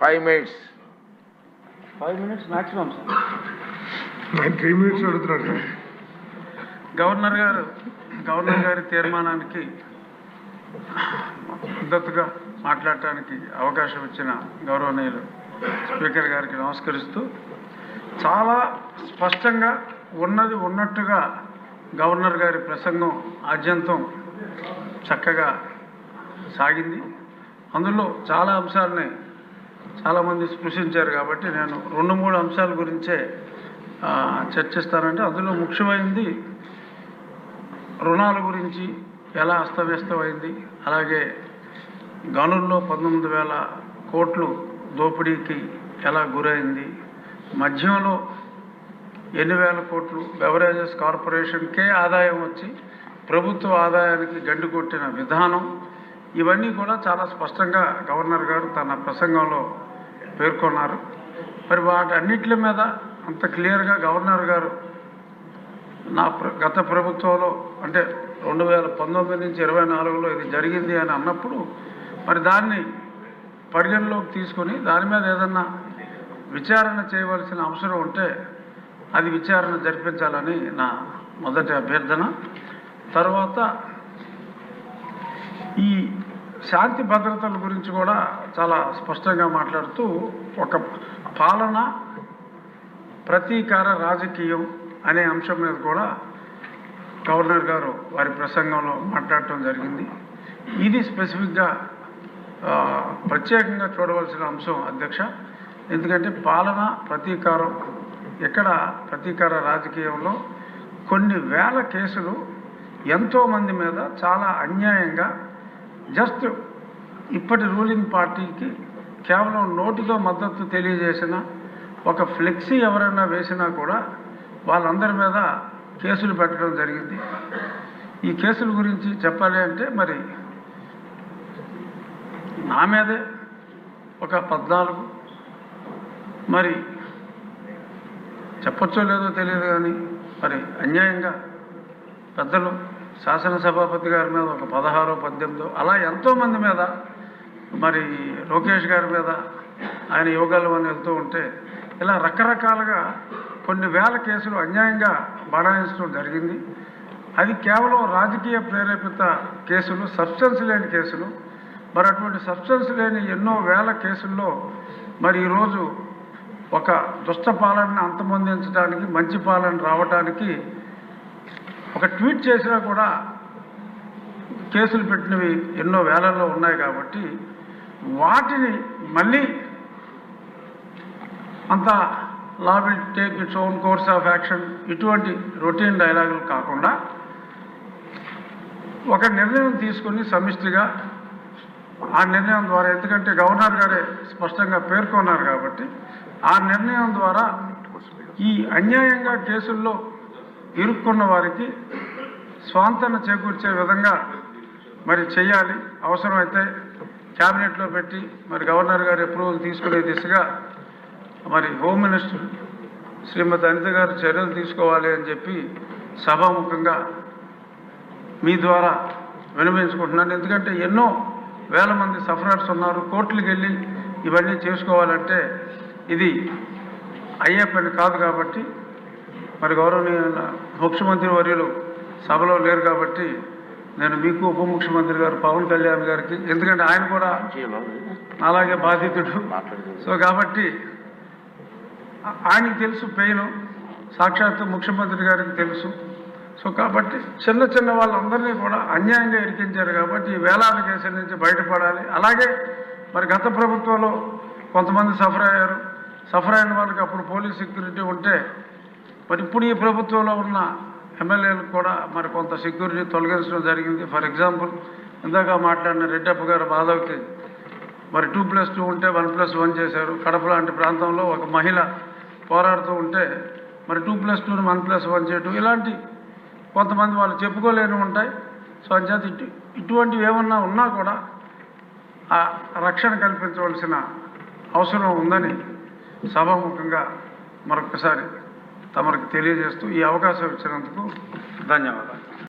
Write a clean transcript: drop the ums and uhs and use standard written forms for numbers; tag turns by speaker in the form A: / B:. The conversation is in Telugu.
A: 5 minutes.
B: 5 minutes maximum, sir.
C: 3 minutes అడుగుతున్నారు సార్.
B: గవర్నర్ గారి తీర్మానానికి మద్దతుగా మాట్లాడటానికి అవకాశం ఇచ్చిన గౌరవనీయులు స్పీకర్ గారికి నమస్కరిస్తూ, చాలా స్పష్టంగా ఉన్నది ఉన్నట్టుగా గవర్నర్ గారి ప్రసంగం ఆద్యంతం చక్కగా సాగింది. అందులో చాలా అంశాలని చాలామంది స్పృశించారు కాబట్టి నేను 2-3 అంశాల గురించే చర్చిస్తానంటే, అందులో ముఖ్యమైనది రుణాల గురించి ఎలా అస్తవ్యస్తమైంది, అలాగే గనుల్లో 19,000 కోట్లు దోపిడీకి ఎలా గురైంది, మద్యంలో ఎన్ని వేల కోట్లు బెవరేజెస్ కార్పొరేషన్కే ఆదాయం వచ్చి ప్రభుత్వ ఆదాయానికి గండి కొట్టిన విధానం, ఇవన్నీ కూడా చాలా స్పష్టంగా గవర్నర్ గారు తన ప్రసంగంలో పేర్కొన్నారు. మరి వాటన్నిటి మీద అంత క్లియర్గా గవర్నర్ గారు గత ప్రభుత్వంలో అంటే 2019 నుంచి 24లో ఇది జరిగింది అని అన్నప్పుడు, మరి దాన్ని పరిగణలోకి తీసుకొని దాని మీద ఏదన్నా విచారణ చేయవలసిన అవసరం ఉంటే అది విచారణ జరిపించాలని నా మొదటి అభ్యర్థన. తర్వాత ఈ శాంతి భద్రతల గురించి కూడా చాలా స్పష్టంగా మాట్లాడుతూ, ఒక పాలన ప్రతీకార రాజకీయం అనే అంశం మీద కూడా గవర్నర్ గారు వారి ప్రసంగంలో మాట్లాడటం జరిగింది. ఇది స్పెసిఫిక్గా ప్రత్యేకంగా చూడవలసిన అంశం అధ్యక్ష. ఎందుకంటే పాలన ప్రతీకారం, ఎక్కడ ప్రతీకార రాజకీయంలో కొన్ని వేల కేసులు ఎంతోమంది మీద చాలా అన్యాయంగా జస్ట్ ఇప్పటి రూలింగ్ పార్టీకి కేవలం నోటితో మద్దతు తెలియజేసిన ఒక ఫ్లెక్సీ ఎవరైనా వేసినా కూడా వాళ్ళందరి మీద కేసులు పెట్టడం జరిగింది. ఈ కేసుల గురించి చెప్పాలి అంటే, మరి నా మీదే ఒక 14, మరి చెప్పచ్చో లేదో తెలియదు కానీ మరి అన్యాయంగా పెద్దలు శాసనసభాపతి గారి మీద ఒక 16, 18 అలా ఎంతోమంది మీద, మరి లోకేష్ గారి మీద ఆయన యోగాలు అని వెళ్తూ ఉంటే ఇలా రకరకాలుగా కొన్ని వేల కేసులు అన్యాయంగా బడాయించడం జరిగింది. అది కేవలం రాజకీయ ప్రేరేపిత కేసులు, సబ్స్టెన్స్ లేని కేసులు. మరి అటువంటి సబ్స్టెన్స్ లేని ఎన్నో వేల కేసుల్లో మరి ఈరోజు ఒక దుష్ట పాలనని అంతమొందించడానికి, మంచి పాలన రావడానికి ఒక ట్వీట్ చేసినా కూడా కేసులు పెట్టినవి ఎన్నో వేలల్లో ఉన్నాయి. కాబట్టి వాటిని మళ్ళీ అంత law will take its own course of action ఇటువంటి రొటీన్ డైలాగులు కాకుండా ఒక నిర్ణయం తీసుకొని సమిష్టిగా ఆ నిర్ణయం ద్వారా, ఎందుకంటే గవర్నర్ గారే స్పష్టంగా పేర్కొన్నారు కాబట్టి ఆ నిర్ణయం ద్వారా ఈ అన్యాయంగా కేసుల్లో ఇరుక్కున్న వారికి స్వాంతన చేకూర్చే విధంగా మరి చేయాలి. అవసరమైతే క్యాబినెట్లో పెట్టి మరి గవర్నర్ గారి అప్రూవల్ తీసుకునే దిశగా మరి హోమ్ మినిస్టర్ శ్రీమతి అనిత గారు చర్యలు తీసుకోవాలి అని చెప్పి సభాముఖంగా మీ ద్వారా విన్నవించుకుంటున్నాను. ఎందుకంటే ఎన్నో వేల మంది సఫరర్స్ ఉన్నారు. కోర్టులకు వెళ్ళి ఇవన్నీ చేసుకోవాలంటే ఇది అయ్యే పని కాదు. కాబట్టి మరి గౌరవనీయ ముఖ్యమంత్రి వర్యులు సభలో లేరు కాబట్టి నేను మీకు, ఉప ముఖ్యమంత్రి గారు పవన్ కళ్యాణ్ గారికి, ఎందుకంటే ఆయన కూడా అలాగే బాధితుడు. సో కాబట్టి ఆయనకి తెలుసు పెయిన్, సాక్షాత్తు ముఖ్యమంత్రి గారికి తెలుసు. సో కాబట్టి చిన్న చిన్న వాళ్ళందరినీ కూడా అన్యాయంగా ఇరికించారు. కాబట్టి ఈ వేలాది కేసుల నుంచి బయటపడాలి. అలాగే మరి గత ప్రభుత్వంలో కొంతమంది సఫర్ అయ్యారు. సఫర్ అయిన వాళ్ళకి అప్పుడు పోలీస్ సెక్యూరిటీ ఉంటే, మరి ఇప్పుడు ఈ ప్రభుత్వంలో ఉన్న ఎమ్మెల్యేలకు కూడా మరి కొంత సెక్యూరిటీ తొలగించడం జరిగింది. ఫర్ ఎగ్జాంపుల్ ఇందాక మాట్లాడిన రెడ్డప్ప గారు మాధవ్కి మరి 2+2 ఉంటే 1+1 చేశారు. కడప లాంటి ప్రాంతంలో ఒక మహిళ పోరాడుతూ ఉంటే మరి 2+2ని 1+1 చేయడం, ఇలాంటి కొంతమంది వాళ్ళు చెప్పుకోలేని ఉంటాయి. సో అంచేత ఇటువంటివి ఏమన్నా ఉన్నా కూడా ఆ రక్షణ కల్పించవలసిన అవసరం ఉందని సభాముఖంగా మరొకసారి తమరికి తెలియజేస్తూ ఈ అవకాశం ఇచ్చినందుకు ధన్యవాదాలు.